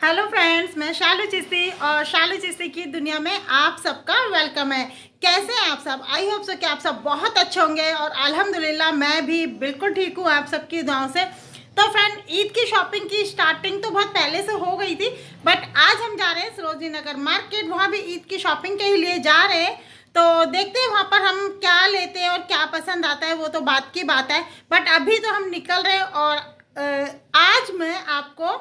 Hello friends, मैं शालू चिश्ती और शालू चिश्ती की दुनिया में आप सबका वेलकम है। कैसे हैं आप सब? आई होप सो कि आप सब बहुत अच्छे होंगे और अल्हम्दुलिल्लाह मैं भी बिल्कुल ठीक हूँ आप सबकी दुआओं से। तो फ्रेंड, ईद की शॉपिंग की स्टार्टिंग तो बहुत पहले से हो गई थी, बट आज हम जा रहे हैं सरोजनी नगर मार्केट। वहाँ भी ईद की शॉपिंग के लिए जा रहे हैं, तो देखते हैं वहाँ पर हम क्या लेते हैं और क्या पसंद आता है, वो तो बात की बात है। बट अभी तो हम निकल रहे हैं और आज मैं आपको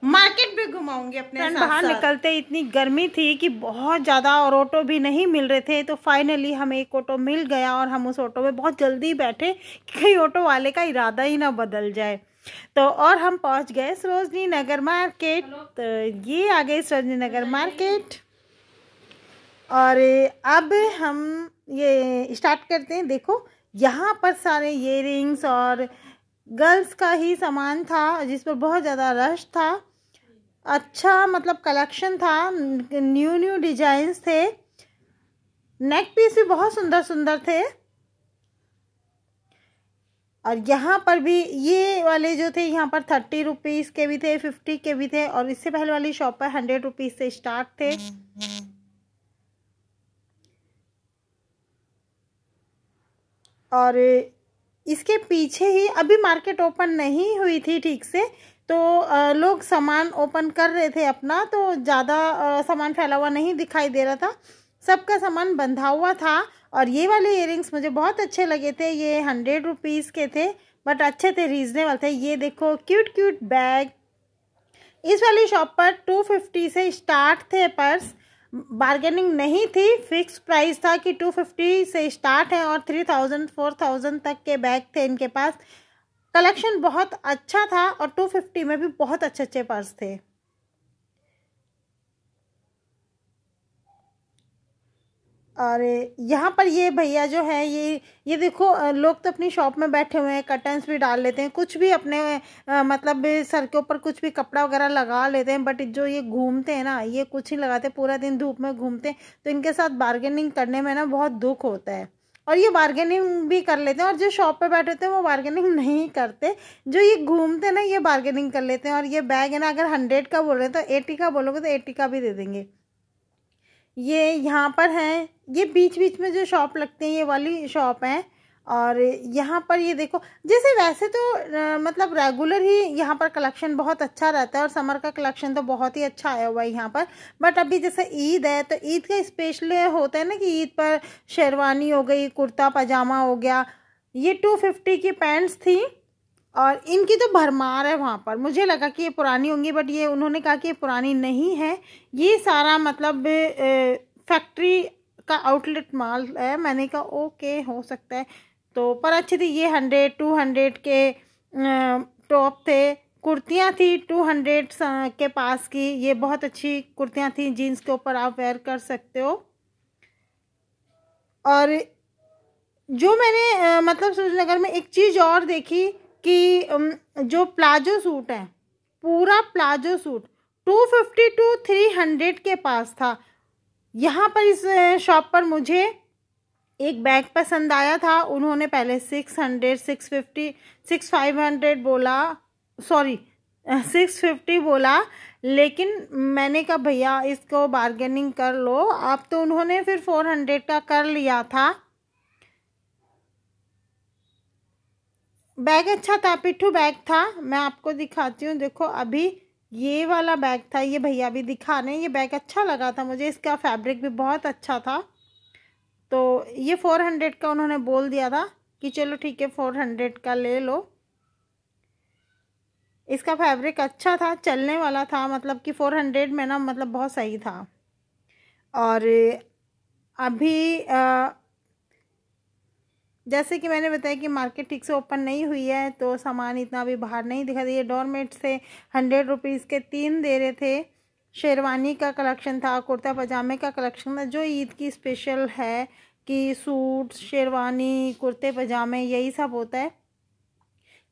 मार्केट भी घुमाऊंगी अपने साथ। बाहर निकलते इतनी गर्मी थी कि बहुत ज़्यादा और ऑटो भी नहीं मिल रहे थे, तो फाइनली हमें एक ऑटो मिल गया और हम उस ऑटो में बहुत जल्दी बैठे कि कहीं ऑटो वाले का इरादा ही ना बदल जाए। तो और हम पहुंच गए सरोजनी नगर मार्केट। तो ये आ गए सरोजनी नगर मार्केट और अब हम ये स्टार्ट करते हैं। देखो, यहाँ पर सारे इयररिंग्स और गर्ल्स का ही सामान था जिस पर बहुत ज़्यादा रश था। अच्छा मतलब कलेक्शन था, न्यू डिजाइन्स थे, नेक पीस भी बहुत सुंदर सुंदर थे। और यहाँ पर भी ये वाले जो थे, यहाँ पर 30 रुपीज़ के भी थे, 50 के भी थे, और इससे पहले वाली शॉप पर 100 रुपीज़ से स्टार्ट थे। और इसके पीछे ही अभी मार्केट ओपन नहीं हुई थी ठीक से, तो लोग सामान ओपन कर रहे थे अपना, तो ज़्यादा सामान फैला हुआ नहीं दिखाई दे रहा था, सबका सामान बंधा हुआ था। और ये वाले इयररिंग्स मुझे बहुत अच्छे लगे थे। ये 100 रुपीज़ के थे, बट अच्छे थे, रीजनेबल थे। ये देखो क्यूट क्यूट बैग। इस वाली शॉप पर 250 से स्टार्ट थे पर्स, बार्गेनिंग नहीं थी, फिक्स प्राइस था कि 250 से स्टार्ट है और 3000 4000 तक के बैग थे इनके पास। कलेक्शन बहुत अच्छा था और 250 में भी बहुत अच्छे अच्छे पर्स थे। और यहाँ पर ये भैया जो है, ये देखो, लोग तो अपनी शॉप में बैठे हुए हैं, कर्टन्स भी डाल लेते हैं, कुछ भी अपने मतलब सर के ऊपर कुछ भी कपड़ा वगैरह लगा लेते हैं। बट जो ये घूमते हैं ना, ये कुछ नहीं लगाते, पूरा दिन धूप में घूमते हैं, तो इनके साथ बार्गेनिंग करने में ना बहुत दुख होता है। और ये बार्गेनिंग भी कर लेते हैं, और जो शॉप पे बैठे होते हैं वो बार्गेनिंग नहीं करते, जो ये घूमते हैं ना ये बार्गेनिंग कर लेते हैं। और ये बैग है ना, अगर 100 का बोल रहे हैं तो 80 का बोलोगे तो 80 का भी दे देंगे। ये यहाँ पर है, ये बीच बीच में जो शॉप लगते हैं ये वाली शॉप है। और यहाँ पर ये देखो, जैसे वैसे तो मतलब रेगुलर ही यहाँ पर कलेक्शन बहुत अच्छा रहता है, और समर का कलेक्शन तो बहुत ही अच्छा आया हुआ है यहाँ पर। बट अभी जैसे ईद है, तो ईद का स्पेशल होता है ना कि ईद पर शेरवानी हो गई, कुर्ता पजामा हो गया। ये 250 की पैंट्स थी और इनकी तो भरमार है वहाँ पर। मुझे लगा कि ये पुरानी होंगी, बट ये उन्होंने कहा कि ये पुरानी नहीं है, ये सारा मतलब फैक्ट्री का आउटलेट माल है। मैंने कहा ओके, हो सकता है। तो पर अच्छी थी। ये 100 200 के टॉप थे, कुर्तियाँ थी 200 के पास की। ये बहुत अच्छी कुर्तियाँ थी, जीन्स के ऊपर आप वेयर कर सकते हो। और जो मैंने मतलब सूरजनगर में एक चीज़ और देखी कि जो प्लाजो सूट है, पूरा प्लाजो सूट 250 to 300 के पास था। यहाँ पर इस शॉप पर मुझे एक बैग पसंद आया था। उन्होंने पहले 600 650 6500 बोला, सॉरी 650 बोला, लेकिन मैंने कहा भैया इसको बार्गेनिंग कर लो आप। तो उन्होंने फिर 400 का कर लिया था। बैग अच्छा था, पिट्ठू बैग था। मैं आपको दिखाती हूँ, देखो अभी ये वाला बैग था, ये भैया भी दिखा रहे हैं। ये बैग अच्छा लगा था मुझे, इसका फैब्रिक भी बहुत अच्छा था। तो ये 400 का उन्होंने बोल दिया था कि चलो ठीक है 400 का ले लो। इसका फैब्रिक अच्छा था, चलने वाला था, मतलब कि 400 में ना मतलब बहुत सही था। और अभी जैसे कि मैंने बताया कि मार्केट ठीक से ओपन नहीं हुई है, तो सामान इतना भी बाहर नहीं दिखा दिए। डोरमेट से 100 रुपीज़ के 3 दे रहे थे। शेरवानी का कलेक्शन था, कुर्ता पजामे का कलेक्शन था, जो ईद की स्पेशल है कि सूट शेरवानी कुर्ते पजामे यही सब होता है।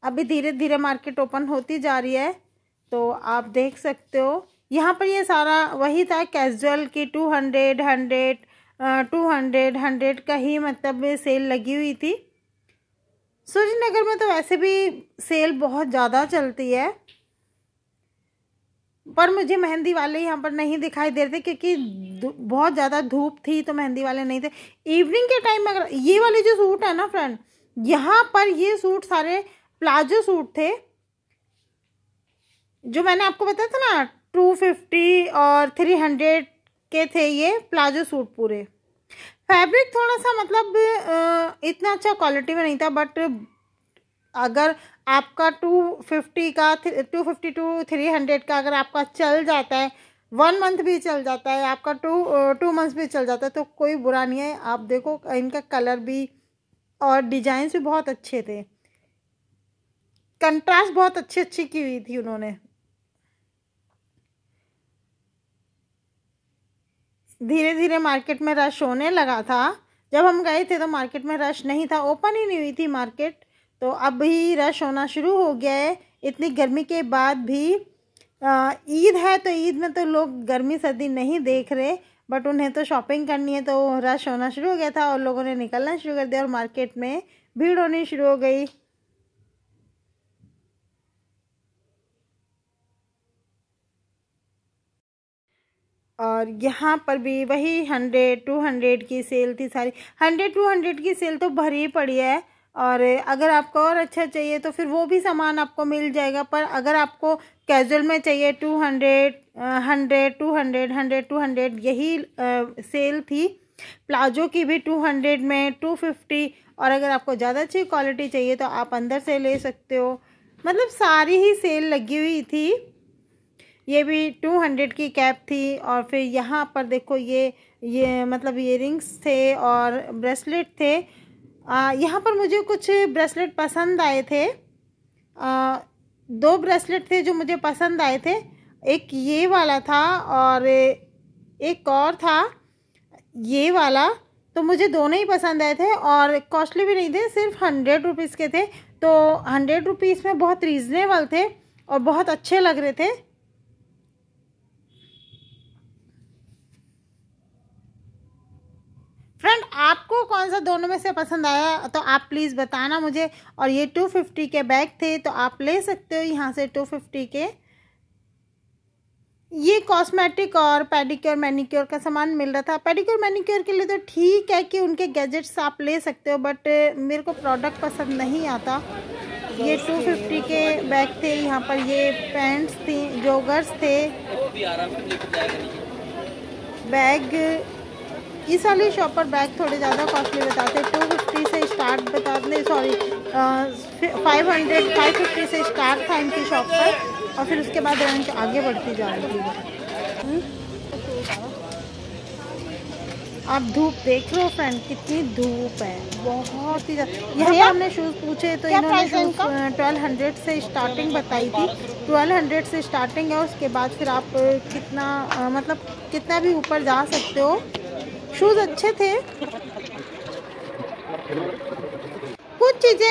अभी धीरे धीरे मार्केट ओपन होती जा रही है, तो आप देख सकते हो। यहाँ पर ये सारा वही था कैजुअल की 200 100 200 100 का ही मतलब सेल लगी हुई थी। सूरजनगर में तो वैसे भी सेल बहुत ज़्यादा चलती है। पर मुझे मेहंदी वाले यहाँ पर नहीं दिखाई दे रहे थे क्योंकि बहुत ज़्यादा धूप थी, तो मेहंदी वाले नहीं थे। इवनिंग के टाइम में अगर ये वाले जो सूट है ना फ्रेंड, यहाँ पर ये सूट सारे प्लाजो सूट थे, जो मैंने आपको बताया था ना 250 और 300 के थे ये प्लाजो सूट पूरे। फैब्रिक थोड़ा सा मतलब इतना अच्छा क्वालिटी में नहीं था, बट अगर आपका 250 टू 300 का अगर आपका चल जाता है, 1 मंथ भी चल जाता है आपका, 2 मंथ्स भी चल जाता है, तो कोई बुरा नहीं है। आप देखो इनका कलर भी और डिजाइन भी बहुत अच्छे थे, कंट्रास्ट बहुत अच्छी की हुई थी उन्होंने। धीरे धीरे मार्केट में रश होने लगा था। जब हम गए थे तो मार्केट में रश नहीं था, ओपन ही नहीं हुई थी मार्केट, तो अब भी रश होना शुरू हो गया है इतनी गर्मी के बाद भी। ईद है तो ईद में तो लोग गर्मी सर्दी नहीं देख रहे, बट उन्हें तो शॉपिंग करनी है, तो रश होना शुरू हो गया था और लोगों ने निकलना शुरू कर दिया और मार्केट में भीड़ होनी शुरू हो गई। और यहाँ पर भी वही 100-200 की सेल थी सारी। 100-200 की सेल तो भरी पड़ी है, और अगर आपको और अच्छा चाहिए तो फिर वो भी सामान आपको मिल जाएगा। पर अगर आपको कैजुअल में चाहिए 200, 100, 200, 100, 200 यही सेल थी। प्लाजो की भी 200 में 250, और अगर आपको ज़्यादा अच्छी क्वालिटी चाहिए तो आप अंदर से ले सकते हो। मतलब सारी ही सेल लगी हुई थी। ये भी 200 की कैप थी। और फिर यहाँ पर देखो ये मतलब इयररिंग्स थे और ब्रेसलेट थे। यहाँ पर मुझे कुछ ब्रेसलेट पसंद आए थे। 2 ब्रेसलेट थे जो मुझे पसंद आए थे, एक ये वाला था और एक और था ये वाला, तो मुझे दोनों ही पसंद आए थे और कॉस्टली भी नहीं थे, सिर्फ 100 रुपीज़ के थे। तो 100 रुपीज़ में बहुत रीज़नेबल थे और बहुत अच्छे लग रहे थे। फ्रेंड आपको कौन सा दोनों में से पसंद आया तो आप प्लीज़ बताना मुझे। और ये 250 के बैग थे, तो आप ले सकते हो यहाँ से 250 के। ये कॉस्मेटिक और पेडिक्योर मैनिक्योर का सामान मिल रहा था। पेडिक्योर मैनिक्योर के लिए तो ठीक है कि उनके गैजेट्स आप ले सकते हो, बट मेरे को प्रोडक्ट पसंद नहीं आता। ये 250 के बैग थे। यहाँ पर ये पैंट्स थी, जॉगर्स थे, बैग। इस वाली शॉप पर बैग थोड़े ज़्यादा कॉस्टली बताते, 250 से स्टार्ट बताते, सॉरी 550 से स्टार्ट था इनकी शॉप पर, और फिर उसके बाद रेंज आगे बढ़ती जा रही थी। आप धूप देख रहे हो फ्रेंड, कितनी धूप है, बहुत ही ज़्यादा। यहाँ पर हमने शूज़ पूछे तो इन्होंने 1200 से स्टार्टिंग बताई थी। 1200 से स्टार्टिंग है, उसके बाद फिर आप कितना मतलब कितना भी ऊपर जा सकते हो। शूज़ अच्छे थे। कुछ चीज़ें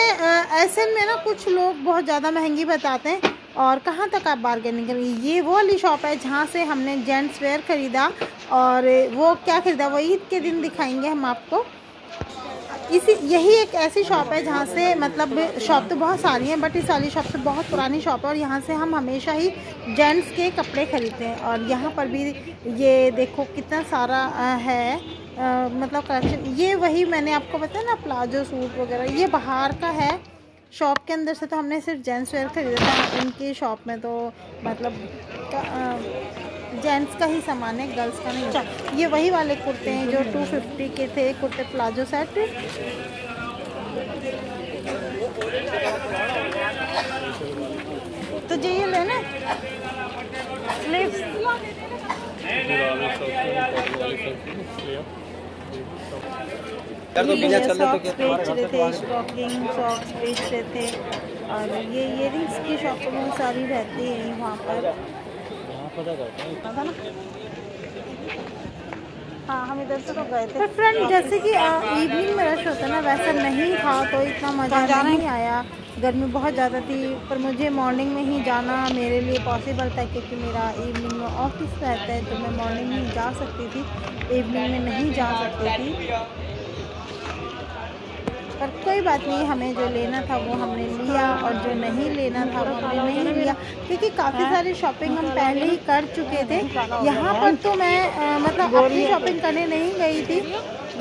ऐसे में ना कुछ लोग बहुत ज़्यादा महंगी बताते हैं, और कहाँ तक आप बार्गेनिंग करेंगे। ये वो वाली शॉप है जहाँ से हमने जेंट्स वेयर ख़रीदा, और वो क्या ख़रीदा वो ईद के दिन दिखाएंगे हम आपको। यही एक ऐसी शॉप है जहाँ से मतलब शॉप तो बहुत सारी हैं, बट इस वाली शॉप से बहुत पुरानी शॉप है, और यहाँ से हम हमेशा ही जेंट्स के कपड़े ख़रीदते हैं। और यहाँ पर भी ये देखो कितना सारा है मतलब कलेक्शन। ये वही मैंने आपको बताया ना प्लाजो सूट वगैरह, ये बाहर का है। शॉप के अंदर से तो हमने सिर्फ जेंट्स वेयर खरीदा था। इनकी शॉप में तो मतलब जेंट्स का ही सामान है, गर्ल्स का नहीं। ये वही वाले कुर्ते हैं जो 250 के थे, कुर्ते प्लाजो सेट। तो जो ये लेना स्लीव्स, सॉक्स बेच रहे थे, स्टॉकिंग सॉक्स बेच रहे थे। और ये इयररिंग्स की शॉप बहुत सारी रहती है वहाँ पर। हाँ हम इधर से तो गए थे। फ्रेंड जैसे कि इवनिंग में रश होता है ना, वैसा नहीं था, तो इतना मज़ा नहीं आया। गर्मी बहुत ज़्यादा थी, पर मुझे मॉर्निंग में ही जाना मेरे लिए पॉसिबल था, क्योंकि मेरा इवनिंग में ऑफिस रहता है, तो मैं मॉर्निंग में ही जा सकती थी, इवनिंग में नहीं जा सकती थी। पर कोई बात नहीं, हमें जो लेना था वो हमने लिया और जो नहीं लेना था वो हमने नहीं लिया, क्योंकि काफ़ी सारी शॉपिंग हम पहले ही कर चुके थे। यहाँ पर तो मैं मतलब अपनी शॉपिंग करने नहीं गई थी,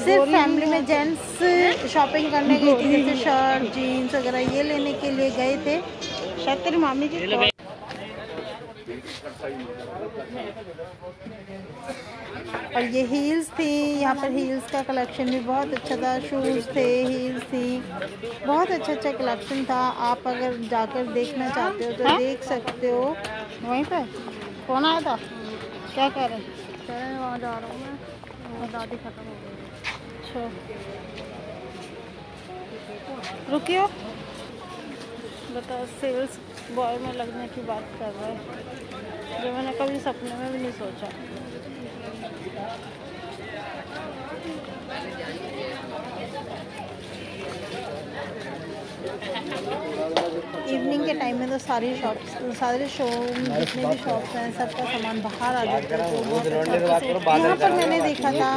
सिर्फ फैमिली में जेंट्स शॉपिंग करने गई थी, जैसे शर्ट जीन्स वगैरह ये लेने के लिए गए थे। शायद तेरी मामी की। और ये हील्स थी, यहाँ पर हील्स का कलेक्शन भी बहुत अच्छा था, शूज़ थे, हील्स थी, बहुत अच्छा कलेक्शन था। आप अगर जाकर देखना चाहते हो तो देख सकते हो। वहीं पे कौन आया था, क्या कह रहे हैं? वहाँ जा रहा हूँ मैं, दादी ख़त्म हो गई। अच्छा रुकियो, बता सेल्स बॉय में लगने की बात कर रहा है, जो मैंने कभी सपने में भी नहीं सोचा। इवनिंग के टाइम में तो सारे शोरूम जितने भी शॉप्स हैं सबका सामान बाहर आ जाता है। तो यहाँ पर मैंने देखा था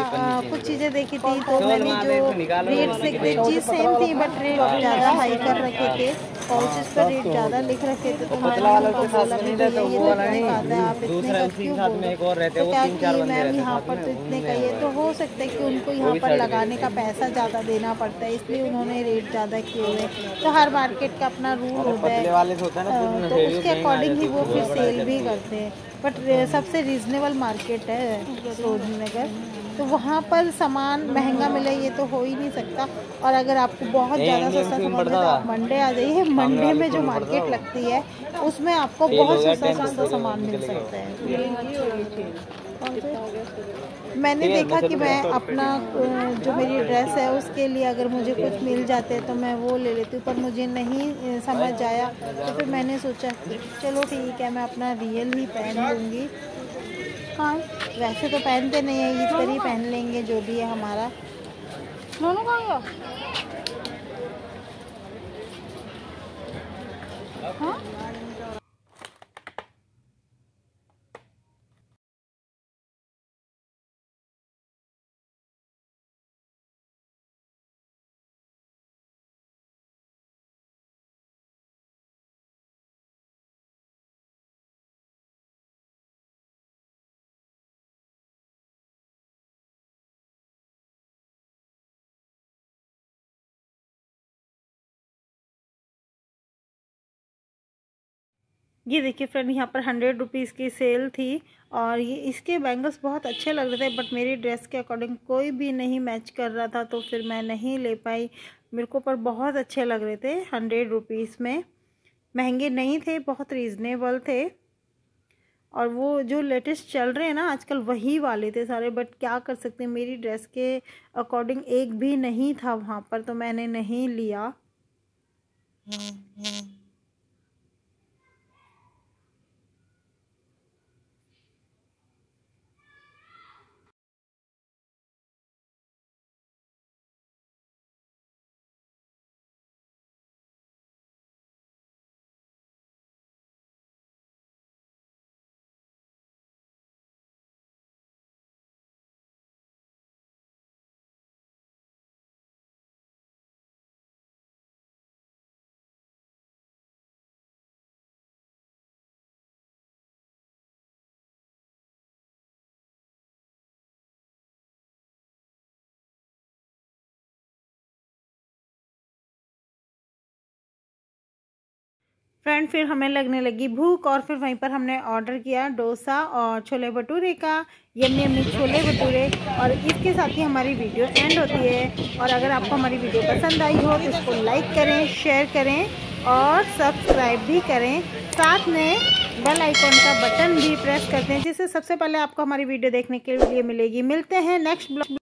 कुछ चीज़ें देखी थी, तो मैंने जो रेट से चीज़ सेम थी बट रेट ज़्यादा हाई कर रखे थे, पाउचेस पर रेट ज़्यादा लिख रखे थे। तो मैंने उनको बोला कि ये इतने का आता है, आप इतने का क्यों बोल रहे हो? तो क्या कि मैम यहाँ पर तो इतने का ये, तो हो सकता है कि उनको यहाँ पर लगाने का पैसा ज़्यादा देना पड़ता है, इसलिए उन्होंने रेट ज़्यादा किए हुए। तो हर मार्केट का अपना रूल होता है, तो उसके अकॉर्डिंग ही वो फिर सेल भी करते हैं। बट सबसे रीज़नेबल मार्केट है सरोजनी नगर, तो वहाँ पर सामान महंगा मिले ये तो हो ही नहीं सकता। और अगर आपको बहुत ज़्यादा सस्ता सामान मिले तो आप मंडे आ जाइए, मंडे में जो मार्केट लगती है उसमें आपको बहुत सस्ता सामान मिल सकता है। मैंने देखा कि मैं अपना जो मेरी ड्रेस है उसके लिए अगर मुझे कुछ मिल जाते हैं तो मैं वो ले लेती हूँ, पर मुझे नहीं समझ आया, तो फिर मैंने सोचा चलो ठीक है मैं अपना रियल ही पहन लूँगी। हाँ वैसे तो पहनते नहीं है, ईद पर ही पहन लेंगे जो भी है हमारा। दोनों खाएगा हाँ। ये देखिए फ्रेंड, यहाँ पर 100 रुपीज़ की सेल थी और ये इसके बैंगल्स बहुत अच्छे लग रहे थे, बट मेरी ड्रेस के अकॉर्डिंग कोई भी नहीं मैच कर रहा था, तो फिर मैं नहीं ले पाई। मेरे को पर बहुत अच्छे लग रहे थे, 100 रुपीज़ में, महंगे नहीं थे, बहुत रीज़नेबल थे। और वो जो लेटेस्ट चल रहे हैं ना आजकल वही वाले थे सारे, बट क्या कर सकते हैं, मेरी ड्रेस के अकॉर्डिंग एक भी नहीं था वहाँ पर, तो मैंने नहीं लिया। फ्रेंड फिर हमें लगने लगी भूख और फिर वहीं पर हमने ऑर्डर किया डोसा और छोले भटूरे का, यम्मी यम्मी छोले भटूरे। और इसके साथ ही हमारी वीडियो एंड होती है। और अगर आपको हमारी वीडियो पसंद आई हो तो इसको लाइक करें, शेयर करें और सब्सक्राइब भी करें, साथ में बेल आइकॉन का बटन भी प्रेस करते हैं, जिससे सबसे पहले आपको हमारी वीडियो देखने के लिए मिलेगी। मिलते हैं नेक्स्ट ब्लॉग।